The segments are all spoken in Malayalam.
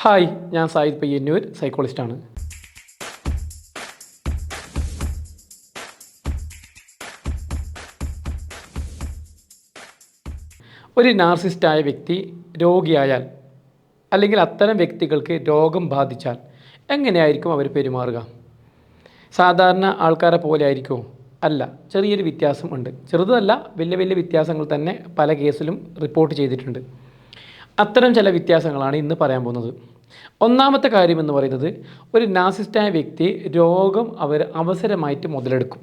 ഹായ്, ഞാൻ സായിദ് പയ്യന്നൂർ, സൈക്കോളജിസ്റ്റാണ്. ഒരു നാർസിസ്റ്റായ വ്യക്തി രോഗിയായാൽ അല്ലെങ്കിൽ അത്തരം വ്യക്തികൾക്ക് രോഗം ബാധിച്ചാൽ എങ്ങനെയായിരിക്കും അവർ പെരുമാറുക? സാധാരണ ആൾക്കാരെ പോലെ ആയിരിക്കുമോ? അല്ല, ചെറിയൊരു വ്യത്യാസം ഉണ്ട്. ചെറുതല്ല, വലിയ വലിയ വ്യത്യാസങ്ങൾ തന്നെ പല കേസിലും റിപ്പോർട്ട് ചെയ്തിട്ടുണ്ട്. അത്തരം ചില വ്യത്യാസങ്ങളാണ് ഇന്ന് പറയാൻ പോകുന്നത്. ഒന്നാമത്തെ കാര്യം എന്ന് പറയുന്നത്, ഒരു നാർസിസ്റ്റായ വ്യക്തി രോഗം അവർ അവസരമായിട്ട് മുതലെടുക്കും.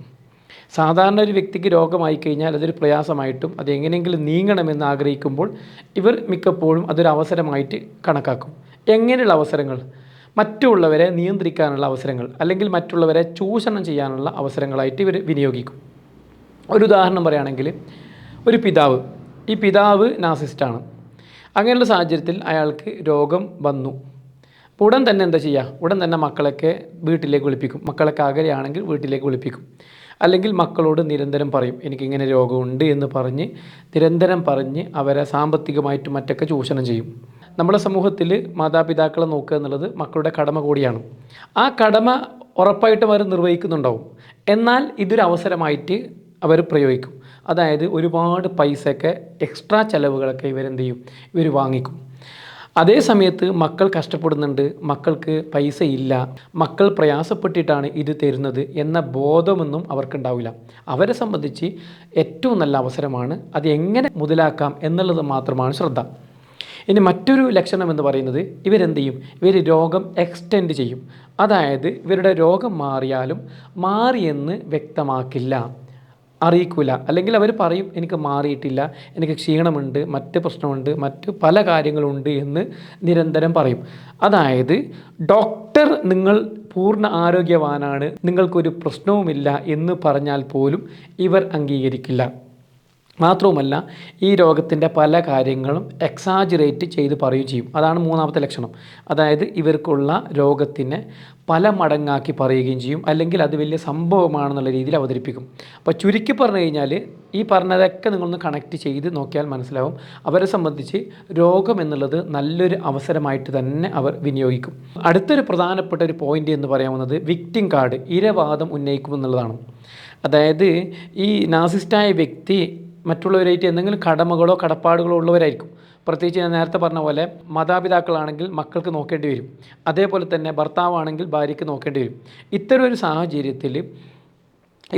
സാധാരണ ഒരു വ്യക്തിക്ക് രോഗമായി കഴിഞ്ഞാൽ അതൊരു പ്രയാസമായിട്ടും അത് എങ്ങനെയെങ്കിലും നീങ്ങണമെന്ന് ആഗ്രഹിക്കുമ്പോൾ ഇവർ മിക്കപ്പോഴും അതൊരു അവസരമായിട്ട് കണക്കാക്കും. എങ്ങനെയുള്ള അവസരങ്ങൾ? മറ്റുള്ളവരെ നിയന്ത്രിക്കാനുള്ള അവസരങ്ങൾ, അല്ലെങ്കിൽ മറ്റുള്ളവരെ ചൂഷണം ചെയ്യാനുള്ള അവസരങ്ങളായിട്ട് ഇവർ വിനിയോഗിക്കും. ഒരു ഉദാഹരണം പറയുകയാണെങ്കിൽ, ഒരു പിതാവ്, ഈ പിതാവ് നാർസിസ്റ്റാണ്. അങ്ങനെയുള്ള സാഹചര്യത്തിൽ അയാൾക്ക് രോഗം വന്നു. ഉടൻ തന്നെ എന്താ ചെയ്യുക? ഉടൻ തന്നെ മക്കളൊക്കെ വീട്ടിലേക്ക് വിളിപ്പിക്കും. മക്കളൊക്കെ അകലെയാണെങ്കിൽ വീട്ടിലേക്ക് വിളിപ്പിക്കും. അല്ലെങ്കിൽ മക്കളോട് നിരന്തരം പറയും, എനിക്കിങ്ങനെ രോഗമുണ്ട് എന്ന് പറഞ്ഞ് നിരന്തരം പറഞ്ഞ് അവരെ സാമ്പത്തികമായിട്ടും മറ്റൊക്കെ ചൂഷണം ചെയ്യും. നമ്മുടെ സമൂഹത്തിൽ മാതാപിതാക്കളെ നോക്കുക എന്നുള്ളത് മക്കളുടെ കടമ കൂടിയാണ്. ആ കടമ ഉറപ്പായിട്ടും അവർ നിർവഹിക്കുന്നുണ്ടാവും. എന്നാൽ ഇതൊരു അവസരമായിട്ട് അവർ പ്രയോഗിക്കും. അതായത് ഒരുപാട് പൈസയൊക്കെ, എക്സ്ട്രാ ചിലവുകളൊക്കെ ഇവരെന്ത് ചെയ്യും? ഇവർ വാങ്ങിക്കും. അതേ സമയത്ത് മക്കൾ കഷ്ടപ്പെടുന്നുണ്ട്, മക്കൾക്ക് പൈസ ഇല്ല, മക്കൾ പ്രയാസപ്പെട്ടിട്ടാണ് ഇത് തരുന്നത് എന്ന ബോധമൊന്നും അവർക്കുണ്ടാവില്ല. അവരെ സംബന്ധിച്ച് ഏറ്റവും നല്ല അവസരമാണ്, അത് എങ്ങനെ മുതലാക്കാം എന്നുള്ളത് മാത്രമാണ് ശ്രദ്ധ. ഇനി മറ്റൊരു ലക്ഷണം എന്ന് പറയുന്നത്, ഇവരെന്ത് ചെയ്യും? ഇവർ രോഗം എക്സ്റ്റെൻഡ് ചെയ്യും. അതായത് ഇവരുടെ രോഗം മാറിയാലും മാറിയെന്ന് വ്യക്തമാക്കില്ല, അറിയിക്കില്ല. അല്ലെങ്കിൽ അവർ പറയും, എനിക്ക് മാറിയിട്ടില്ല, എനിക്ക് ക്ഷീണമുണ്ട്, മറ്റ് പ്രശ്നമുണ്ട്, മറ്റ് പല കാര്യങ്ങളുണ്ട് എന്ന് നിരന്തരം പറയും. അതായത് ഡോക്ടർ നിങ്ങൾ പൂർണ്ണ ആരോഗ്യവാനാണ്, നിങ്ങൾക്കൊരു പ്രശ്നവുമില്ല എന്ന് പറഞ്ഞാൽ പോലും ഇവർ അംഗീകരിക്കില്ല. മാത്രവുമല്ല, ഈ രോഗത്തിൻ്റെ പല കാര്യങ്ങളും എക്സാജറേറ്റ് ചെയ്ത് പറയുകയും ചെയ്യും. അതാണ് മൂന്നാമത്തെ ലക്ഷണം. അതായത് ഇവർക്കുള്ള രോഗത്തിനെ പല മടങ്ങാക്കി പറയുകയും ചെയ്യും, അല്ലെങ്കിൽ അത് വലിയ സംഭവമാണെന്നുള്ള രീതിയിൽ അവതരിപ്പിക്കും. അപ്പോൾ ചുരുക്കി പറഞ്ഞു കഴിഞ്ഞാൽ, ഈ പറഞ്ഞതൊക്കെ നിങ്ങളൊന്ന് കണക്ട് ചെയ്ത് നോക്കിയാൽ മനസ്സിലാവും, അവരെ സംബന്ധിച്ച് രോഗം എന്നുള്ളത് നല്ലൊരു അവസരമായിട്ട് തന്നെ അവർ വിനിയോഗിക്കും. അടുത്തൊരു പ്രധാനപ്പെട്ട ഒരു പോയിൻ്റ് എന്ന് പറയാവുന്നത്, വിക്ടിം കാർഡ്, ഇരവാദം ഉന്നയിക്കുമെന്നുള്ളതാണ്. അതായത് ഈ നാർസിസ്റ്റായ വ്യക്തി മറ്റുള്ളവരായിട്ട് എന്തെങ്കിലും കടമകളോ കടപ്പാടുകളോ ഉള്ളവരായിരിക്കും. പ്രത്യേകിച്ച് ഞാൻ നേരത്തെ പറഞ്ഞ പോലെ, മാതാപിതാക്കളാണെങ്കിൽ മക്കൾക്ക് നോക്കേണ്ടി വരും. അതേപോലെ തന്നെ ഭർത്താവാണെങ്കിൽ ഭാര്യയ്ക്ക് നോക്കേണ്ടി വരും. ഇത്തരം ഒരു സാഹചര്യത്തിൽ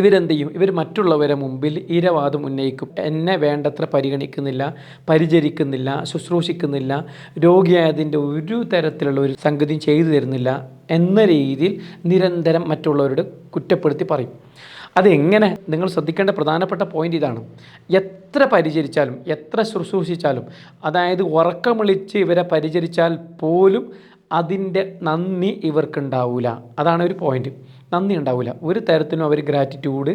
ഇവരെന്ത് ചെയ്യും? ഇവർ മറ്റുള്ളവരെ മുമ്പിൽ ഇരവാദം ഉന്നയിക്കും. എന്നെ വേണ്ടത്ര പരിഗണിക്കുന്നില്ല, പരിചരിക്കുന്നില്ല, ശുശ്രൂഷിക്കുന്നില്ല, രോഗിയായതിൻ്റെ ഒരു തരത്തിലുള്ള ഒരു സംഗതിയും ചെയ്തു തരുന്നില്ല എന്ന രീതിയിൽ നിരന്തരം മറ്റുള്ളവരോട് കുറ്റപ്പെടുത്തി പറയും. അതെങ്ങനെ? നിങ്ങൾ ശ്രദ്ധിക്കേണ്ട പ്രധാനപ്പെട്ട പോയിൻ്റ് ഇതാണ്. എത്ര പരിചരിച്ചാലും, എത്ര ശുശ്രൂഷിച്ചാലും, അതായത് ഉറക്കം വിളിച്ച് ഇവരെ പരിചരിച്ചാൽ പോലും അതിൻ്റെ നന്ദി ഇവർക്കുണ്ടാവില്ല. അതാണ് ഒരു പോയിൻ്റ്. നന്ദി ഉണ്ടാവില്ല. ഒരു തരത്തിലും അവർ ഗ്രാറ്റിറ്റ്യൂഡ്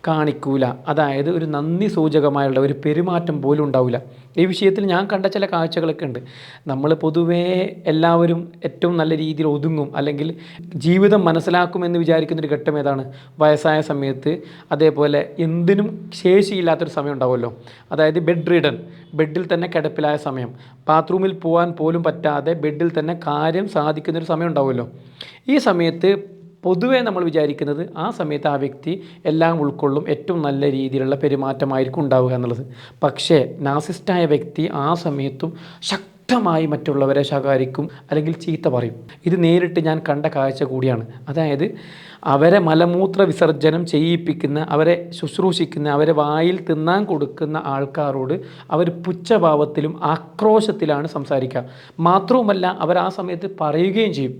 കാണിക്കൂല. അതായത് ഒരു നന്ദി സൂചകമായുള്ള ഒരു പെരുമാറ്റം പോലും ഉണ്ടാവില്ല. ഈ വിഷയത്തിൽ ഞാൻ കണ്ട ചില കാഴ്ചകളൊക്കെ ഉണ്ട്. നമ്മൾ പൊതുവേ എല്ലാവരും ഏറ്റവും നല്ല രീതിയിൽ ഒതുങ്ങും, അല്ലെങ്കിൽ ജീവിതം മനസ്സിലാക്കുമെന്ന് വിചാരിക്കുന്നൊരു ഘട്ടം ഏതാണ്? വയസ്സായ സമയത്ത്. അതേപോലെ എന്തിനും ശേഷിയില്ലാത്തൊരു സമയം ഉണ്ടാവുമല്ലോ. അതായത് ബെഡ് റിഡൻ, ബെഡിൽ തന്നെ കിടപ്പിലായ സമയം, ബാത്റൂമിൽ പോകാൻ പോലും പറ്റാതെ ബെഡിൽ തന്നെ കാര്യം സാധിക്കുന്നൊരു സമയം ഉണ്ടാവുമല്ലോ. ഈ സമയത്ത് പൊതുവേ നമ്മൾ വിചാരിക്കുന്നത്, ആ സമയത്ത് ആ വ്യക്തി എല്ലാം ഉൾക്കൊള്ളും, ഏറ്റവും നല്ല രീതിയിലുള്ള പെരുമാറ്റമായിരിക്കും ഉണ്ടാവുക എന്നുള്ളത്. പക്ഷേ നാർസിസ്റ്റായ വ്യക്തി ആ സമയത്തും ശക്തമായി മറ്റുള്ളവരെ ശകാരിക്കും, അല്ലെങ്കിൽ ചീത്ത പറയും. ഇത് നേരിട്ട് ഞാൻ കണ്ട കാഴ്ച കൂടിയാണ്. അതായത് അവരെ മലമൂത്ര വിസർജനം ചെയ്യിപ്പിക്കുന്ന, അവരെ ശുശ്രൂഷിക്കുന്ന, അവരെ വായിൽ തിന്നാൻ കൊടുക്കുന്ന ആൾക്കാരോട് അവർ പുച്ഛഭാവത്തിലും ആക്രോശത്തിലാണ് സംസാരിക്കുക. മാത്രവുമല്ല, അവർ ആ സമയത്ത് പറയുകയും ചെയ്യും,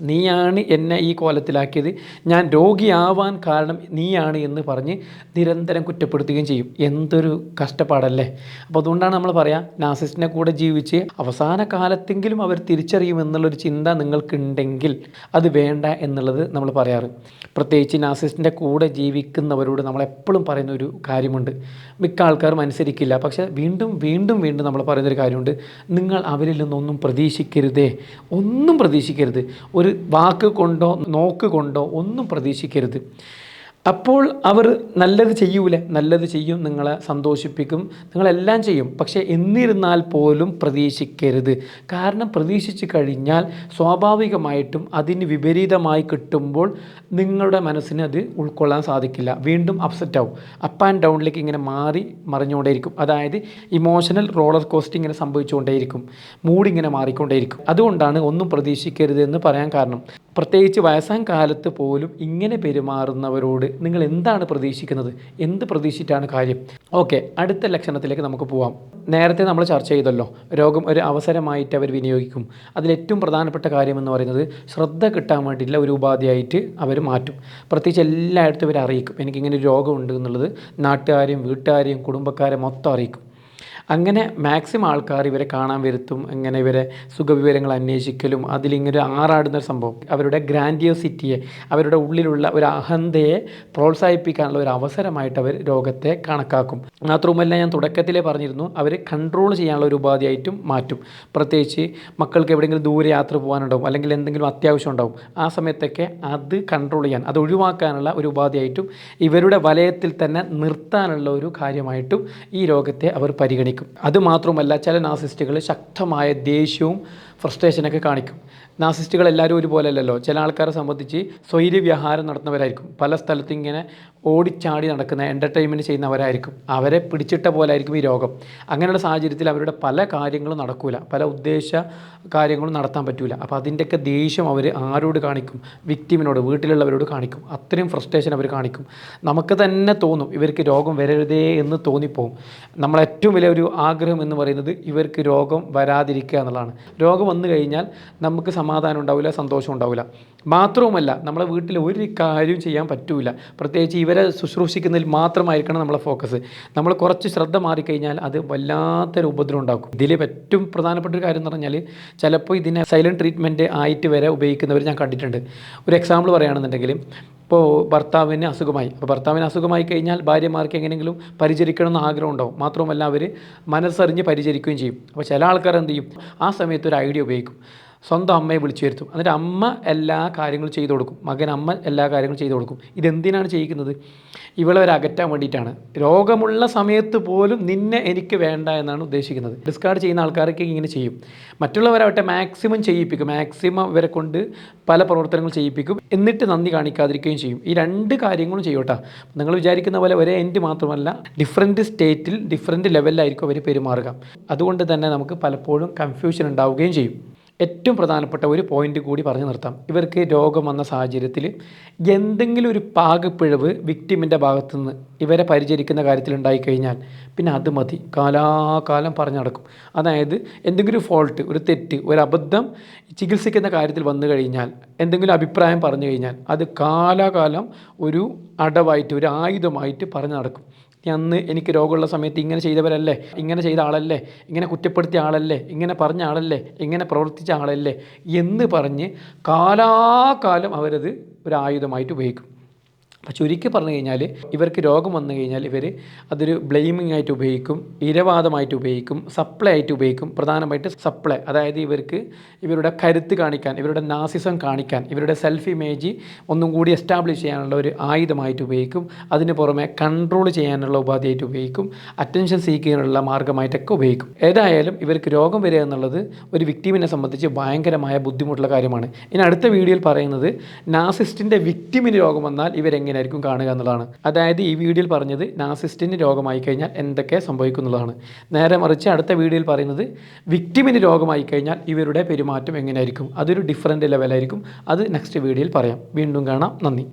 നീയാണ് എന്നെ ഈ കോലത്തിലാക്കിയത്, ഞാൻ രോഗിയാവാൻ കാരണം നീയാണ് എന്ന് പറഞ്ഞ് നിരന്തരം കുറ്റപ്പെടുത്തുകയും ചെയ്യും. എന്തൊരു കഷ്ടപ്പാടല്ലേ. അപ്പോൾ അതുകൊണ്ടാണ് നമ്മൾ പറയാം, നാർസിസ്റ്റിനെ കൂടെ ജീവിച്ച് അവസാന കാലത്തെങ്കിലും അവർ തിരിച്ചറിയുമെന്നുള്ളൊരു ചിന്ത നിങ്ങൾക്കുണ്ടെങ്കിൽ അത് വേണ്ട എന്നുള്ളത് നമ്മൾ പറയാറ്. പ്രത്യേകിച്ച് നാർസിസ്റ്റിൻ്റെ കൂടെ ജീവിക്കുന്നവരോട് നമ്മളെപ്പോഴും പറയുന്ന ഒരു കാര്യമുണ്ട്. മിക്ക ആൾക്കാരും അനുസരിക്കില്ല, പക്ഷേ വീണ്ടും വീണ്ടും വീണ്ടും നമ്മൾ പറയുന്നൊരു കാര്യമുണ്ട്, നിങ്ങൾ അവരിൽ നിന്നൊന്നും പ്രതീക്ഷിക്കരുതേ, ഒന്നും പ്രതീക്ഷിക്കരുത്. ഒരു വാക്ക് കൊണ്ടോ നോക്ക് കൊണ്ടോ ഒന്നും പ്രതീക്ഷിക്കരുത്. അപ്പോൾ അവർ നല്ലത് ചെയ്യൂലേ, നല്ലത് ചെയ്യും, നിങ്ങളെ സന്തോഷിപ്പിക്കും, നിങ്ങളെല്ലാം ചെയ്യും. പക്ഷേ എന്നിരുന്നാൽ പോലും പ്രതീക്ഷിക്കരുത്. കാരണം പ്രതീക്ഷിച്ച് കഴിഞ്ഞാൽ സ്വാഭാവികമായിട്ടും അതിന് വിപരീതമായി കിട്ടുമ്പോൾ നിങ്ങളുടെ മനസ്സിന് അത് ഉൾക്കൊള്ളാൻ സാധിക്കില്ല. വീണ്ടും അപ്സെറ്റ് ആവും. അപ്പ് ആൻഡ് ഡൗണിലേക്ക് ഇങ്ങനെ മാറി മറിഞ്ഞുകൊണ്ടേയിരിക്കും. അതായത് ഇമോഷണൽ റോളർ കോസ്റ്റ് ഇങ്ങനെ സംഭവിച്ചുകൊണ്ടേയിരിക്കും. മൂഡിങ്ങനെ മാറിക്കൊണ്ടേയിരിക്കും. അതുകൊണ്ടാണ് ഒന്നും പ്രതീക്ഷിക്കരുത് എന്ന് പറയാൻ കാരണം. പ്രത്യേകിച്ച് വയസ്സാം കാലത്ത് പോലും ഇങ്ങനെ പെരുമാറുന്നവരോട് നിങ്ങൾ എന്താണ് പ്രതീക്ഷിക്കുന്നത്? എന്ത് പ്രതീക്ഷിച്ചിട്ടാണ് കാര്യം? ഓക്കെ, അടുത്ത ലക്ഷണത്തിലേക്ക് നമുക്ക് പോവാം. നേരത്തെ നമ്മൾ ചർച്ച ചെയ്തല്ലോ, രോഗം ഒരു അവസരമായിട്ട് അവർ വിനിയോഗിക്കും. അതിലേറ്റവും പ്രധാനപ്പെട്ട കാര്യമെന്ന് പറയുന്നത് ശ്രദ്ധ കിട്ടാൻ വേണ്ടിയിട്ടുള്ള ഒരു ഉപാധിയായിട്ട് അവർ മാറ്റും. പ്രത്യേകിച്ച് എല്ലായിടത്തും ഇവർ അറിയിക്കും എനിക്കിങ്ങനെ ഒരു രോഗമുണ്ട് എന്നുള്ളത്. നാട്ടുകാരെയും വീട്ടുകാരെയും കുടുംബക്കാരെ മൊത്തം അറിയിക്കും. അങ്ങനെ മാക്സിമം ആൾക്കാർ ഇവരെ കാണാൻ വരുത്തും. അങ്ങനെ ഇവരെ സുഖവിവരങ്ങൾ അന്വേഷിക്കലും അതിലിങ്ങനെ ആറാടുന്നൊരു സംഭവം. അവരുടെ ഗ്രാൻഡിയോസിറ്റിയെ, അവരുടെ ഉള്ളിലുള്ള ഒരു അഹന്തയെ പ്രോത്സാഹിപ്പിക്കാനുള്ള ഒരു അവസരമായിട്ട് അവർ രോഗത്തെ കണക്കാക്കും. മാത്രവുമല്ല, ഞാൻ തുടക്കത്തിലേ പറഞ്ഞിരുന്നു, അവർ കൺട്രോൾ ചെയ്യാനുള്ള ഒരു ഉപാധിയായിട്ടും മാറ്റും. പ്രത്യേകിച്ച് മക്കൾക്ക് എവിടെയെങ്കിലും ദൂരെ യാത്ര പോകാനുണ്ടാവും, അല്ലെങ്കിൽ എന്തെങ്കിലും അത്യാവശ്യം ഉണ്ടാവും. ആ സമയത്തൊക്കെ അത് കൺട്രോൾ ചെയ്യാൻ, അത് ഒഴിവാക്കാനുള്ള ഒരു ഉപാധിയായിട്ടും ഇവരുടെ വലയത്തിൽ തന്നെ നിർത്താനുള്ള ഒരു കാര്യമായിട്ടും ഈ രോഗത്തെ അവർ പരിഗണിക്കും. അതുമാത്രമല്ല, ചില നാർസിസ്റ്റുകൾ ശക്തമായ ദേഷ്യവും ഫ്രസ്ട്രേഷനൊക്കെ കാണിക്കും. നാർസിസ്റ്റുകൾ എല്ലാവരും ഒരുപോലെ അല്ലല്ലോ. ചില ആൾക്കാരെ സംബന്ധിച്ച് സ്വൈര്യവിഹാരം നടത്തുന്നവരായിരിക്കും. പല സ്ഥലത്തും ഇങ്ങനെ ഓടിച്ചാടി നടക്കുന്ന എൻ്റർടൈൻമെൻറ്റ് ചെയ്യുന്നവരായിരിക്കും. അവരെ പിടിച്ചിട്ട പോലെ ആയിരിക്കും ഈ രോഗം. അങ്ങനെയുള്ള സാഹചര്യത്തിൽ അവരുടെ പല കാര്യങ്ങളും നടക്കില്ല, പല ഉദ്ദേശ കാര്യങ്ങളും നടത്താൻ പറ്റില്ല. അപ്പോൾ അതിൻ്റെയൊക്കെ ദേഷ്യം അവർ ആരോട് കാണിക്കും? വിക്ടിമിനോട്, വീട്ടിലുള്ളവരോട് കാണിക്കും. അത്രയും ഫ്രസ്ട്രേഷൻ അവർ കാണിക്കും. നമുക്ക് തന്നെ തോന്നും ഇവർക്ക് രോഗം വരരുതേ എന്ന് തോന്നിപ്പോവും. നമ്മളേറ്റവും വലിയ ഒരു ആഗ്രഹം എന്ന് പറയുന്നത് ഇവർക്ക് രോഗം വരാതിരിക്കുക എന്നുള്ളതാണ്. രോഗം വന്നു കഴിഞ്ഞാൽ നമുക്ക് സമാധാനം ഉണ്ടാവില്ല, സന്തോഷം ഉണ്ടാവില്ല. മാത്രവുമല്ല, നമ്മളെ വീട്ടിൽ ഒരു കാര്യം ചെയ്യാൻ പറ്റില്ല. പ്രത്യേകിച്ച് ഇവരെ ശുശ്രൂഷിക്കുന്നതിൽ മാത്രമായിരിക്കണം നമ്മളെ ഫോക്കസ്. നമ്മൾ കുറച്ച് ശ്രദ്ധ മാറിക്കഴിഞ്ഞാൽ അത് വല്ലാത്തൊരു ഉപദ്രവം ഉണ്ടാക്കും. ഇതിൽ ഏറ്റവും പ്രധാനപ്പെട്ട ഒരു കാര്യം എന്ന് പറഞ്ഞാൽ, ചിലപ്പോൾ ഇതിനെ സൈലൻറ്റ് ട്രീറ്റ്മെൻറ്റ് ആയിട്ട് വരെ ഉപയോഗിക്കുന്നവർ ഞാൻ കണ്ടിട്ടുണ്ട്. ഒരു എക്സാമ്പിൾ പറയുകയാണെന്നുണ്ടെങ്കിൽ, ഇപ്പോൾ ഭർത്താവിന് അസുഖമായി. അപ്പോൾ ഭർത്താവിന് അസുഖമായി കഴിഞ്ഞാൽ ഭാര്യമാർക്ക് എങ്ങനെയെങ്കിലും പരിചരിക്കണമെന്ന് ആഗ്രഹം ഉണ്ടാവും. മാത്രവുമല്ല, അവർ മനസ്സറിഞ്ഞ് പരിചരിക്കുകയും ചെയ്യും. അപ്പോൾ ചില ആൾക്കാർ എന്ത് ചെയ്യും, ആ സമയത്ത് ഒരു ഐഡിയ ഉപയോഗിക്കും. സ്വന്തം അമ്മയെ വിളിച്ചു വരുത്തും. എന്നിട്ട് അമ്മ എല്ലാ കാര്യങ്ങളും ചെയ്തു കൊടുക്കും, അമ്മ എല്ലാ കാര്യങ്ങളും ചെയ്തു കൊടുക്കും. ഇതെന്തിനാണ് ചെയ്യിക്കുന്നത്? ഇവളെ ഒരു അകറ്റാൻ വേണ്ടിയിട്ടാണ്. രോഗമുള്ള സമയത്ത് പോലും നിന്നെ എനിക്ക് വേണ്ട എന്നാണ് ഉദ്ദേശിക്കുന്നത്. ഡിസ്കാർഡ് ചെയ്യുന്ന ആൾക്കാരൊക്കെ ഇങ്ങനെ ചെയ്യും. മറ്റുള്ളവരാവട്ടെ മാക്സിമം ചെയ്യിപ്പിക്കും, മാക്സിമം ഇവരെ കൊണ്ട് പല പ്രവർത്തനങ്ങൾ ചെയ്യിപ്പിക്കും. എന്നിട്ട് നന്ദി കാണിക്കാതിരിക്കുകയും ചെയ്യും. ഈ രണ്ട് കാര്യങ്ങളും ചെയ്യോട്ടാ. നിങ്ങൾ വിചാരിക്കുന്ന പോലെ ഒരേ എൻഡ് മാത്രമല്ല, ഡിഫറൻറ്റ് സ്റ്റേറ്റിൽ ഡിഫറൻറ്റ് ലെവലിലായിരിക്കും അവർ പെരുമാറുക. അതുകൊണ്ട് തന്നെ നമുക്ക് പലപ്പോഴും കൺഫ്യൂഷൻ ഉണ്ടാവുകയും ചെയ്യും. ഏറ്റവും പ്രധാനപ്പെട്ട ഒരു പോയിൻ്റ് കൂടി പറഞ്ഞു നിർത്താം. ഇവർക്ക് രോഗം വന്ന സാഹചര്യത്തിൽ എന്തെങ്കിലും ഒരു പാകപ്പിഴവ് വിക്ടിമിൻ്റെ ഭാഗത്തുനിന്ന് ഇവരെ പരിചരിക്കുന്ന കാര്യത്തിൽ ഉണ്ടായിക്കഴിഞ്ഞാൽ പിന്നെ അത് മതി, കാലാകാലം പറഞ്ഞു നടക്കും. അതായത് എന്തെങ്കിലും ഒരു ഫോൾട്ട്, ഒരു തെറ്റ്, ഒരു അബദ്ധം ചികിത്സിക്കുന്ന കാര്യത്തിൽ വന്നു കഴിഞ്ഞാൽ, എന്തെങ്കിലും അഭിപ്രായം പറഞ്ഞു കഴിഞ്ഞാൽ അത് കാലാകാലം ഒരു അടവായിട്ട്, ഒരു ആയുധമായിട്ട് പറഞ്ഞു നടക്കും. അന്ന് എനിക്ക് രോഗമുള്ള സമയത്ത് ഇങ്ങനെ ചെയ്തവരല്ലേ, ഇങ്ങനെ ചെയ്ത ആളല്ലേ, ഇങ്ങനെ കുറ്റപ്പെടുത്തിയ ആളല്ലേ, ഇങ്ങനെ പറഞ്ഞ ആളല്ലേ, ഇങ്ങനെ പ്രവർത്തിച്ച ആളല്ലേ എന്ന് പറഞ്ഞ് കാലാകാലം അവരത് ഒരു ആയുധമായിട്ട് ഉപയോഗിക്കും. അപ്പോൾ ചുരുക്കി പറഞ്ഞു കഴിഞ്ഞാൽ, ഇവർക്ക് രോഗം വന്നു കഴിഞ്ഞാൽ ഇവർ അതൊരു ബ്ലെയിമിംഗ് ആയിട്ട് ഉപയോഗിക്കും, ഇരവാദമായിട്ട് ഉപയോഗിക്കും, സപ്ലൈ ആയിട്ട് ഉപയോഗിക്കും. പ്രധാനമായിട്ട് സപ്ലൈ, അതായത് ഇവർക്ക് ഇവരുടെ കരുത്ത് കാണിക്കാൻ, ഇവരുടെ നാസിസം കാണിക്കാൻ, ഇവരുടെ സെൽഫ് ഇമേജ് ഒന്നും കൂടി എസ്റ്റാബ്ലിഷ് ചെയ്യാനുള്ള ഒരു ആയുധമായിട്ട് ഉപയോഗിക്കും. അതിന് പുറമെ കൺട്രോൾ ചെയ്യാനുള്ള ഉപാധിയായിട്ട് ഉപയോഗിക്കും, അറ്റൻഷൻ സീക്ക് ചെയ്യാനുള്ള മാർഗ്ഗമായിട്ടൊക്കെ ഉപയോഗിക്കും. ഏതായാലും ഇവർക്ക് രോഗം വരിക എന്നുള്ളത് ഒരു വിക്ടിമിനെ സംബന്ധിച്ച് ഭയങ്കരമായ ബുദ്ധിമുട്ടുള്ള കാര്യമാണ്. ഇനി അടുത്ത വീഡിയോയിൽ പറയുന്നത് നാർസിസ്റ്റിൻ്റെ വിക്ടിമിന് രോഗം വന്നാൽ ഇവരെങ്ങനെ ആയിരിക്കും കാണുക എന്നുള്ളതാണ്. അതായത് ഈ വീഡിയോയിൽ പറഞ്ഞത് നാർസിസ്റ്റിന് രോഗമായി കഴിഞ്ഞാൽ എന്തൊക്കെ സംഭവിക്കുന്നുള്ളതാണ്. നേരെ മറിച്ച് അടുത്ത വീഡിയോയിൽ പറയുന്നത് വിക്ടിമിന് രോഗമായി കഴിഞ്ഞാൽ ഇവരുടെ പെരുമാറ്റം എങ്ങനെയായിരിക്കും. അതൊരു ഡിഫറൻറ്റ് ലെവലായിരിക്കും. അത് നെക്സ്റ്റ് വീഡിയോയിൽ പറയാം. വീണ്ടും കാണാം. നന്ദി.